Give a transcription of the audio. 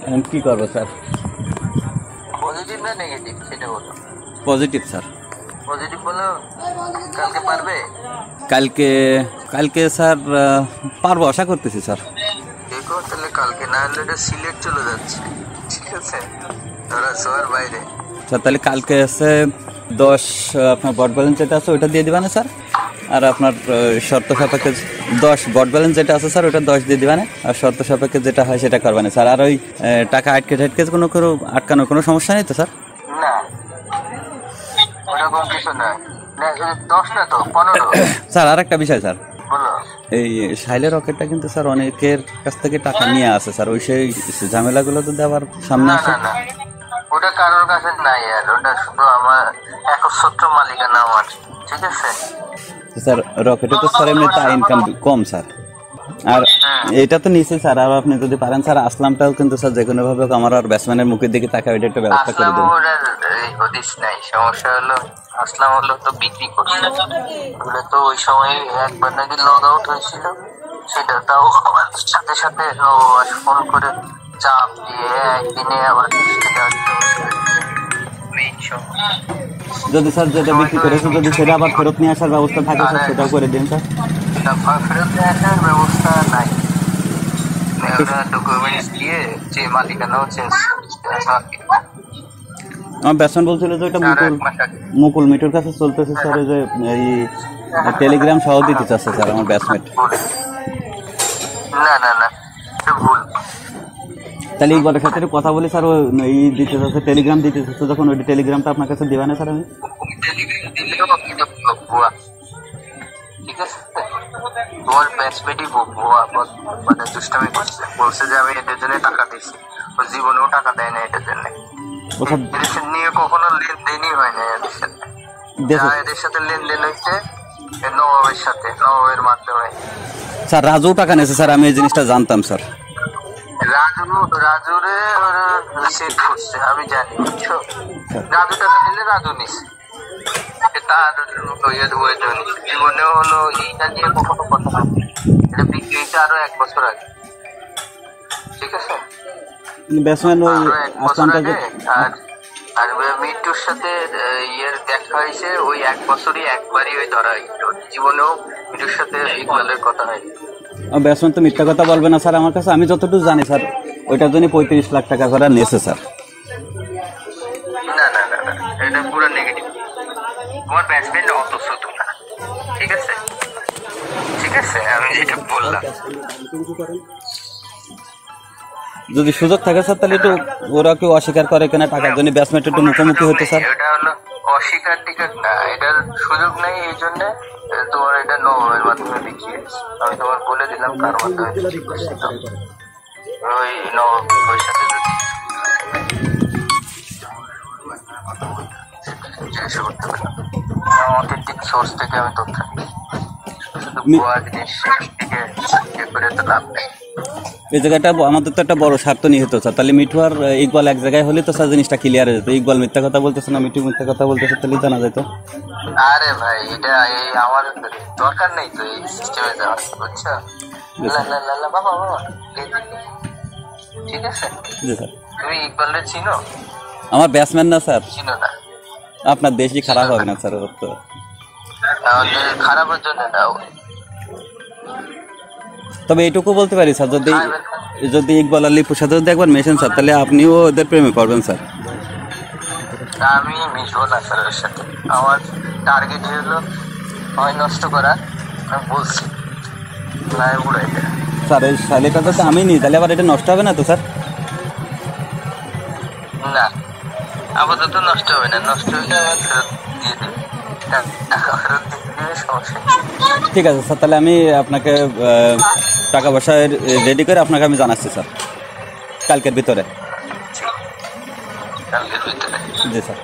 এখন কি করবো স্যার? পজিটিভ না নেগেটিভ সেটা বলো। Positive sir. পজিটিভ বলো, কালকে পারবে? কালকে স্যার পারবো, আশা করতেছি স্যার। দেখো তাহলে কালকে না হলে এটা সিলেট চলে যাচ্ছে, ঠিক আছে? ওরা শহর বাইরে স্যার। তাহলে কালকে আছে 10 আপনার বট ব্যালেন্স যেটা আছে ওইটা দিয়ে দিবেন স্যার। আর আপনার শর্ত সাপেক্ষে 10 বট ব্যালেন্স যেটা আছে স্যার ওইটা 10 দিয়ে দিবেন। আর শর্ত সাপেক্ষে যেটা হয় সেটা করবেন স্যার। আর ওই টাকা আটকে কোনো আটকানোর কোনো সমস্যা নেই তো স্যার? না, ওরকম কিছু না। 10 না তো 15। স্যার আর একটা বিষয় স্যার, বলো। এই সাইলের রকেটটা কিন্তু স্যার অনেকের কাছ থেকে টাকা নিয়ে আসে স্যার। ওই সেই ঝামেলাগুলো তো দেওয়ার সামনে আসে। না, ওটা কারোর কাছে নাই, আর ওটা শুধু আমার একচ্ছত্র মালিকানা আমার, ঠিক আছে? স্যার রকেটে তো স্যার এমনিতে ইনকাম কম স্যার। আর এটা তো নিশ্চয়ই স্যার, আর আপনি যদি পারেন স্যার আসলামটাও কিন্তু স্যার যে কোনো ভাবে আমার আর ব্যাটসম্যানের মুখের দিকে তাকায় ওইটা একটা ব্যবস্থা করে দেবেন। হদিস নাই, সমস্যা হলো আসলাম হলো তো বিক্রি করছে ওগুলো তো ওই সময় একবার নাকি লগ আউট হয়েছিল, সেটা তাও সাথে সাথে ফোন করে চাপ দিয়ে একদিনে আবার যদি স্যার যেটা বিক্রি করেছে যদি সেটা আবার ফেরত নিয়ে আসার ব্যবস্থা থাকে স্যার সেটাও করে দিন স্যার। ফেরত নিয়ে আসার ব্যবস্থা নাই, ওরা ডকুমেন্টস দিয়ে যে মালিকানাও চেঞ্জ। আমার ব্যাটসম্যান বলছিল যে ওইটা মুকুল মিটুর কাছে চলতেছে স্যার, যে এই টেলিগ্রাম সহ দিতে চাচ্ছে স্যার আমার ব্যাটসম্যান। না ভুল। তাহলে একবারের সাথে কথা বলি স্যার, ওই দিতে চাচ্ছে টেলিগ্রাম দিতে চাচ্ছে, যখন ওই টেলিগ্রামটা আপনার কাছে দিবা না স্যার আমি? ঠিক আছে, তোমার ব্যাটসম্যানই মানে দুষ্টামি করছে, বলছে যে আমি এদের জন্য টাকা দিচ্ছি, ও জীবনেও টাকা দেয় না এদের জন্য। এদের নিয়ে কখনো লেনদেনই হয় না এদের সাথে। এদের সাথে লেনদেন হয়েছে নবাবের সাথে, নবাবের মাধ্যমে। স্যার রাজু টাকা নিয়েছে স্যার, আমি এই জিনিসটা জানতাম স্যার। রাজুরে সেট করছে আমি জানি, বুঝছো? রাজু টাকা দিলে রাজু নিছে, তার জীবনে হলো এইটা নিয়ে কখনো কথা না, এটা বিক্রিটা আরো 1 বছর আগে, ঠিক আছে? ব্যাটসম্যান ওই আসলামটাকে আর মিটুর সাথে ইয়ের দেখা হয়েছে ওই 1 বছরই একবারই ওই ধরা হয়েছিল, জীবনেও মিটুর সাথে ইকবালের কথা হয়। ব্যাটসম্যান তো মিথ্যা কথা বলবে না স্যার আমার কাছে, আমি যতটুকু জানি স্যার ওইটার জন্য 35 লাখ টাকা করে নিয়েছে স্যার। না এটা পুরো নেগেটিভ। তোমার ব্যাটসম্যান অত ছোট না, ঠিক আছে? আমি যেটা বললাম, যদি সুযোগ থাকে স্যার তাহলে একটু ওরা কেউ অস্বীকার করে কিনা টাকার জন্য ব্যাটসম্যান একটু মুখোমুখি হতে স্যার। এটা হলো অস্বীকার টিকার না, এটার সুযোগ নাই, এই জন্য তোমার এটা নবাবের মাধ্যমে দেখিয়েছি। আমি তোমার বলে দিলাম কার মাধ্যমে ওই নবাবের সাথে জিজ্ঞাসা করতে পারলাম, অথেন্টিক সোর্স থেকে আমি তথ্য এই জায়গাটা আমাদের তো একটা বড় স্বার্থ নিহিত স্যার। তাহলে মিঠু আর ইকবাল এক জায়গায় হলে তো স্যার জিনিসটা ক্লিয়ার হয়ে যেত। ইকবাল মিথ্যা কথা বলতেছে না, মিঠু মিথ্যা কথা বলতেছে, তাহলে জানা যেত। আরে ভাই এটা এই আমার দরকার নেই তো এই সিস্টেমে যাওয়ার, বুঝছো? বাবা ঠিক আছে। জি স্যার। তুমি ইকবালের চিনো? আমার ব্যাটসম্যান না স্যার। চিনো না? আপনার দেশই খারাপ হবে না স্যার, তো খারাপের জন্য না। তবে এইটুকু বলতে পারি স্যার, যদি ইকবাল আর লিপুর সাথে যদি একবার মেশেন স্যার তাহলে আপনিও ওদের প্রেমে পড়বেন স্যার। আমি মিশবো না স্যার ওর সাথে, আমার টার্গেট হলো হয় নষ্ট করা, আমি বলছি নাই উড়াই দেয় স্যার। এই শালিটা তো আমি নিই, তাহলে আবার এটা নষ্ট হবে না তো স্যার? না আপাতত নষ্ট হবে না, নষ্ট হলে ফেরত দিয়ে দেবে, টাকা ফেরত দিয়ে দেবে, সমস্যা। ঠিক আছে স্যার, তাহলে আমি আপনাকে টাকা পয়সা রেডি করে আপনাকে আমি জানাচ্ছি স্যার কালকের ভিতরে। কালকের ভিতরে? জি স্যার।